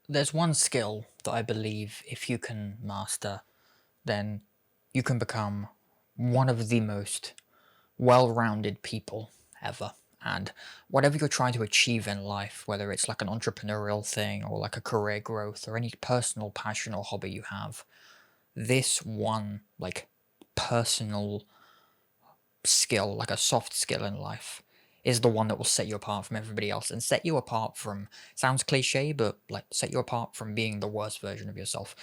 There's one skill that I believe if you can master, then you can become one of the most well-rounded people ever. And whatever you're trying to achieve in life, whether it's like an entrepreneurial thing or like a career growth or any personal passion or hobby you have, this one like personal skill, like a soft skill in life, is the one that will set you apart from everybody else and set you apart from, sounds cliche, but like set you apart from being the worst version of yourself.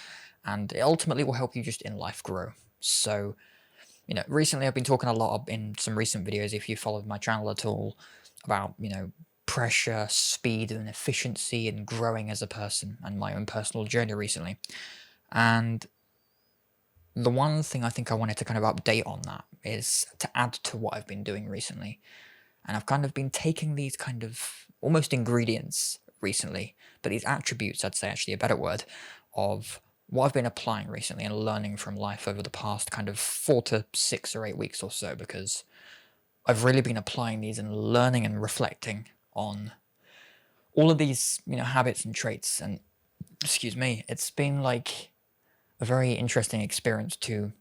And it ultimately will help you just in life grow. So, recently I've been talking a lot in some recent videos, if you followed my channel at all, about, pressure, speed, and efficiency and growing as a person and my own personal journey recently. And the one thing I think I wanted to kind of update on that is to add to what I've been doing recently. And I've kind of been taking these kind of almost ingredients recently, but these attributes, I'd say actually a better word, of what I've been applying recently and learning from life over the past kind of 4 to 6 or 8 weeks or so, because I've really been applying these and learning and reflecting on all of these, habits and traits. And excuse me, it's been like a very interesting experience to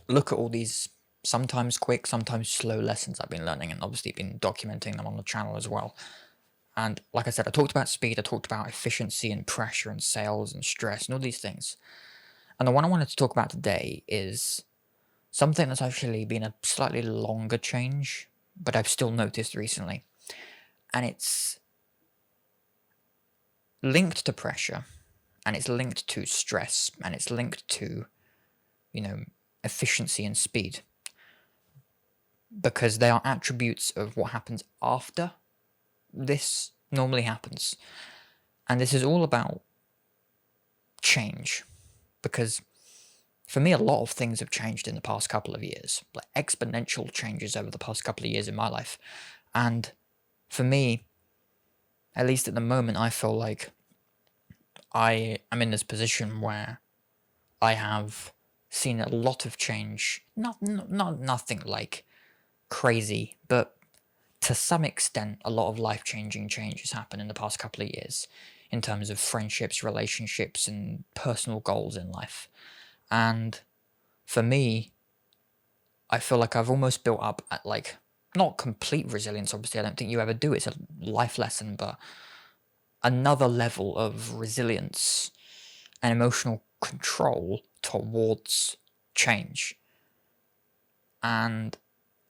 look at all these sometimes quick, sometimes slow lessons I've been learning, and obviously been documenting them on the channel as well. And like I said, I talked about speed, I talked about efficiency and pressure and sales and stress and all these things. And the one I wanted to talk about today is something that's actually been a slightly longer change, but I've still noticed recently. And it's linked to pressure, and it's linked to stress, and it's linked to, efficiency and speed, because they are attributes of what happens after this normally happens. And this is all about change, because for me, a lot of things have changed in the past couple of years, like exponential changes over the past couple of years in my life. And for me, at least at the moment, I feel like I am in this position where I have seen a lot of change. Not nothing like crazy, but to some extent, a lot of life-changing changes happen in the past couple of years in terms of friendships, relationships, and personal goals in life. And for me, I feel like I've almost built up at like, not complete resilience, obviously, I don't think you ever do, it's a life lesson, but another level of resilience and emotional control towards change. And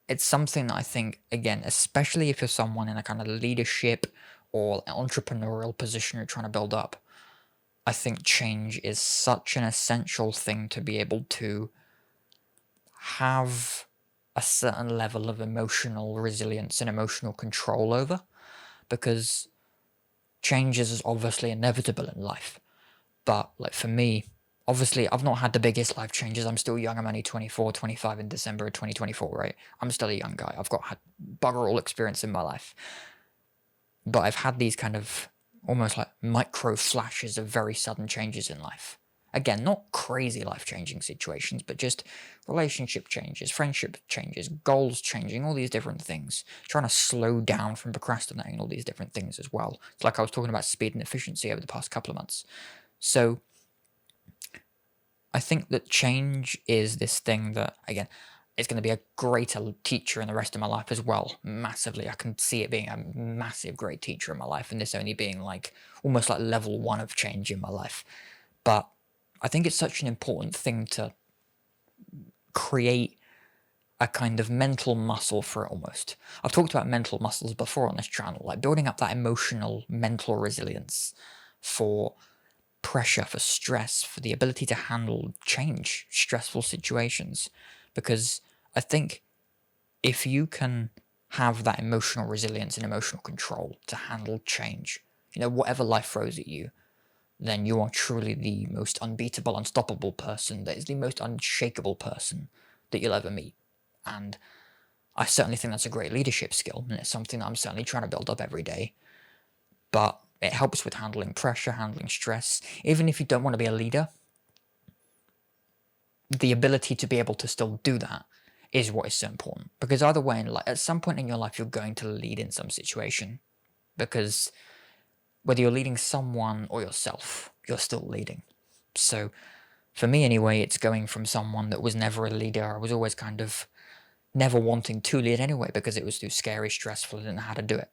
it's something that I think, again, especially if you're someone in a kind of leadership or entrepreneurial position you're trying to build up, I think change is such an essential thing to be able to have a certain level of emotional resilience and emotional control over, because change is obviously inevitable in life. But like for me, obviously I've not had the biggest life changes. I'm still young. I'm only 24, 25 in December of 2024, right? I'm still a young guy. I've had bugger all experience in my life. But I've had these kind of almost like micro flashes of very sudden changes in life. Again, not crazy life-changing situations, but just relationship changes, friendship changes, goals changing, all these different things. Trying to slow down from procrastinating, all these different things as well. It's like I was talking about speed and efficiency over the past couple of months. So I think that change is this thing that, again, it's going to be a greater teacher in the rest of my life as well, massively. I can see it being a massive, great teacher in my life, and this only being like almost like level 1 of change in my life. But I think it's such an important thing to create a kind of mental muscle for it almost. I've talked about mental muscles before on this channel, like building up that emotional, mental resilience for pressure, for stress, for the ability to handle change, stressful situations. Because I think if you can have that emotional resilience and emotional control to handle change, whatever life throws at you, then you are truly the most unbeatable, unstoppable person, that is the most unshakable person that you'll ever meet. And I certainly think that's a great leadership skill, and it's something that I'm certainly trying to build up every day. But it helps with handling pressure, handling stress. Even if you don't want to be a leader, the ability to be able to still do that is what is so important. Because either way, at some point in your life, you're going to lead in some situation. Because whether you're leading someone or yourself, you're still leading. So for me anyway, it's going from someone that was never a leader. I was always kind of never wanting to lead anyway because it was too scary, stressful, I didn't know how to do it.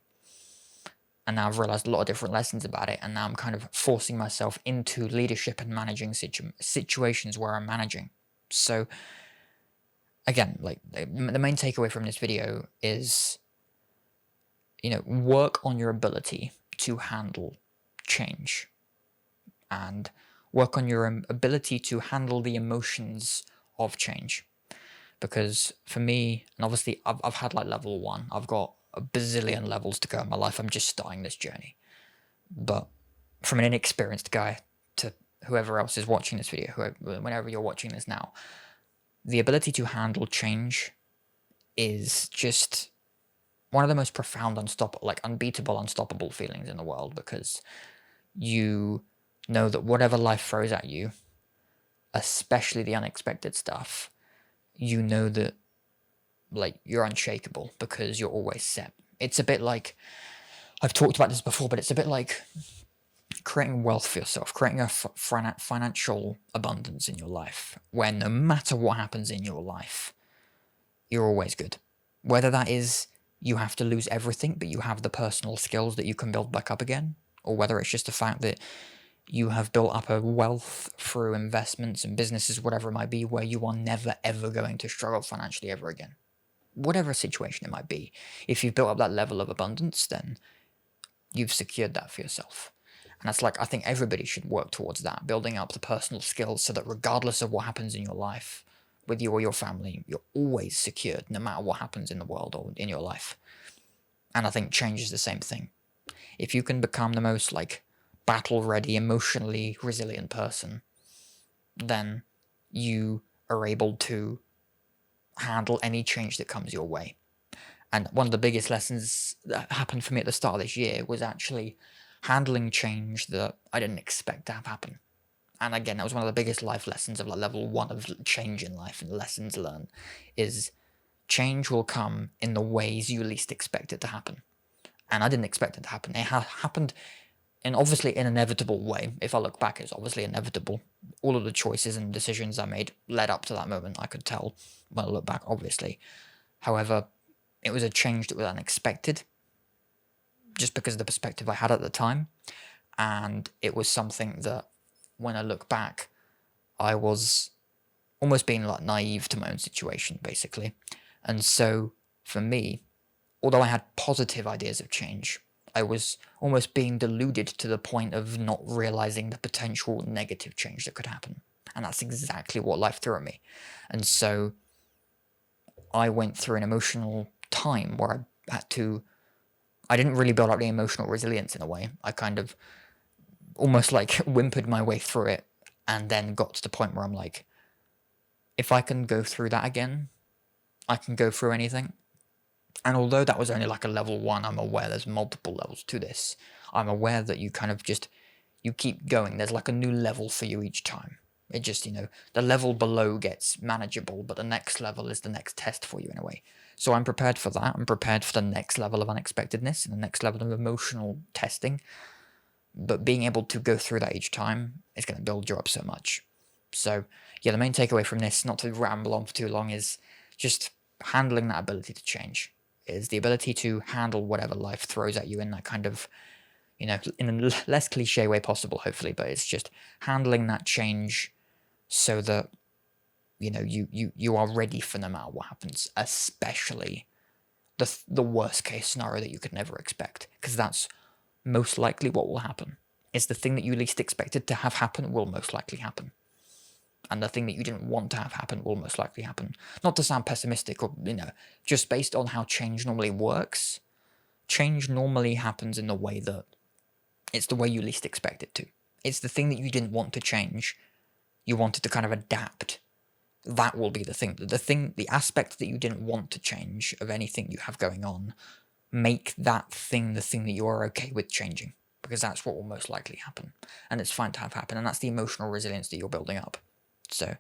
And now I've realized a lot of different lessons about it, and now I'm kind of forcing myself into leadership and managing situations where I'm managing. So again, like the main takeaway from this video is, work on your ability to handle change and work on your ability to handle the emotions of change. Because for me, and obviously I've had like level 1, I've got a bazillion levels to go in my life. I'm just starting this journey. But from an inexperienced guy to whoever else is watching this video, whenever you're watching this now, the ability to handle change is just one of the most profound, unbeatable, unstoppable feelings in the world, because you know that whatever life throws at you, especially the unexpected stuff, you know that you're unshakable because you're always set. It's a bit like, I've talked about this before, but it's a bit like creating wealth for yourself, creating a financial abundance in your life, where no matter what happens in your life, you're always good. Whether that is you have to lose everything, but you have the personal skills that you can build back up again, or whether it's just the fact that you have built up a wealth through investments and businesses, whatever it might be, where you are never ever going to struggle financially ever again. Whatever situation it might be, if you've built up that level of abundance, then you've secured that for yourself. And that's I think everybody should work towards that, building up the personal skills so that regardless of what happens in your life, with you or your family, you're always secured, no matter what happens in the world or in your life. And I think change is the same thing. If you can become the most battle-ready, emotionally resilient person, then you are able to handle any change that comes your way. And one of the biggest lessons that happened for me at the start of this year was actually handling change that I didn't expect to have happen. And again, that was one of the biggest life lessons of level 1 of change in life and lessons learned, is change will come in the ways you least expect it to happen. And I didn't expect it to happen. It happened in obviously an inevitable way. If I look back, it's obviously inevitable. All of the choices and decisions I made led up to that moment, I could tell when I look back, obviously. However, it was a change that was unexpected, just because of the perspective I had at the time. And it was something that, when I look back, I was almost being naive to my own situation, basically. And so, for me, although I had positive ideas of change, I was almost being deluded to the point of not realizing the potential negative change that could happen. And that's exactly what life threw at me. And so, I went through an emotional time where I didn't really build up the emotional resilience in a way. I kind of almost whimpered my way through it, and then got to the point where I'm like, if I can go through that again, I can go through anything. And although that was only a level 1, I'm aware there's multiple levels to this. I'm aware that you kind of you keep going. There's a new level for you each time. It just, the level below gets manageable, but the next level is the next test for you in a way. So I'm prepared for that. I'm prepared for the next level of unexpectedness and the next level of emotional testing. But being able to go through that each time is going to build you up so much. So, yeah, the main takeaway from this, not to ramble on for too long, is just handling that ability to change. Is the ability to handle whatever life throws at you in that kind of, in a less cliche way possible, hopefully, but it's just handling that change so that, you are ready for no matter what happens, especially the worst case scenario that you could never expect, because that's most likely what will happen. Is the thing that you least expected to have happen will most likely happen. And the thing that you didn't want to have happen will most likely happen. Not to sound pessimistic or, just based on how change normally works, change normally happens in the way that it's the way you least expect it to. It's the thing that you didn't want to change, you wanted to kind of adapt. That will be the thing. The aspect that you didn't want to change of anything you have going on, make that thing the thing that you are okay with changing, because that's what will most likely happen. And it's fine to have happen, and that's the emotional resilience that you're building up. So,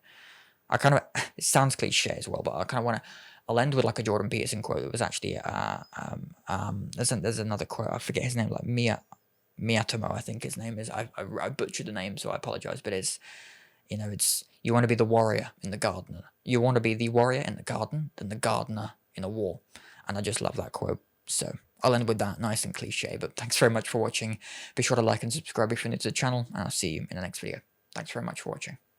it sounds cliche as well, but I kind of want to, I'll end with a Jordan Peterson quote. It was actually, there's another quote, I forget his name, Miyatomo, I think his name is. I butchered the name, so I apologize. But it's you want to be the warrior in the garden. You want to be the warrior in the garden than the gardener in a war. And I just love that quote. So I'll end with that, nice and cliche. But thanks very much for watching. Be sure to like and subscribe if you're new to the channel, and I'll see you in the next video. Thanks very much for watching.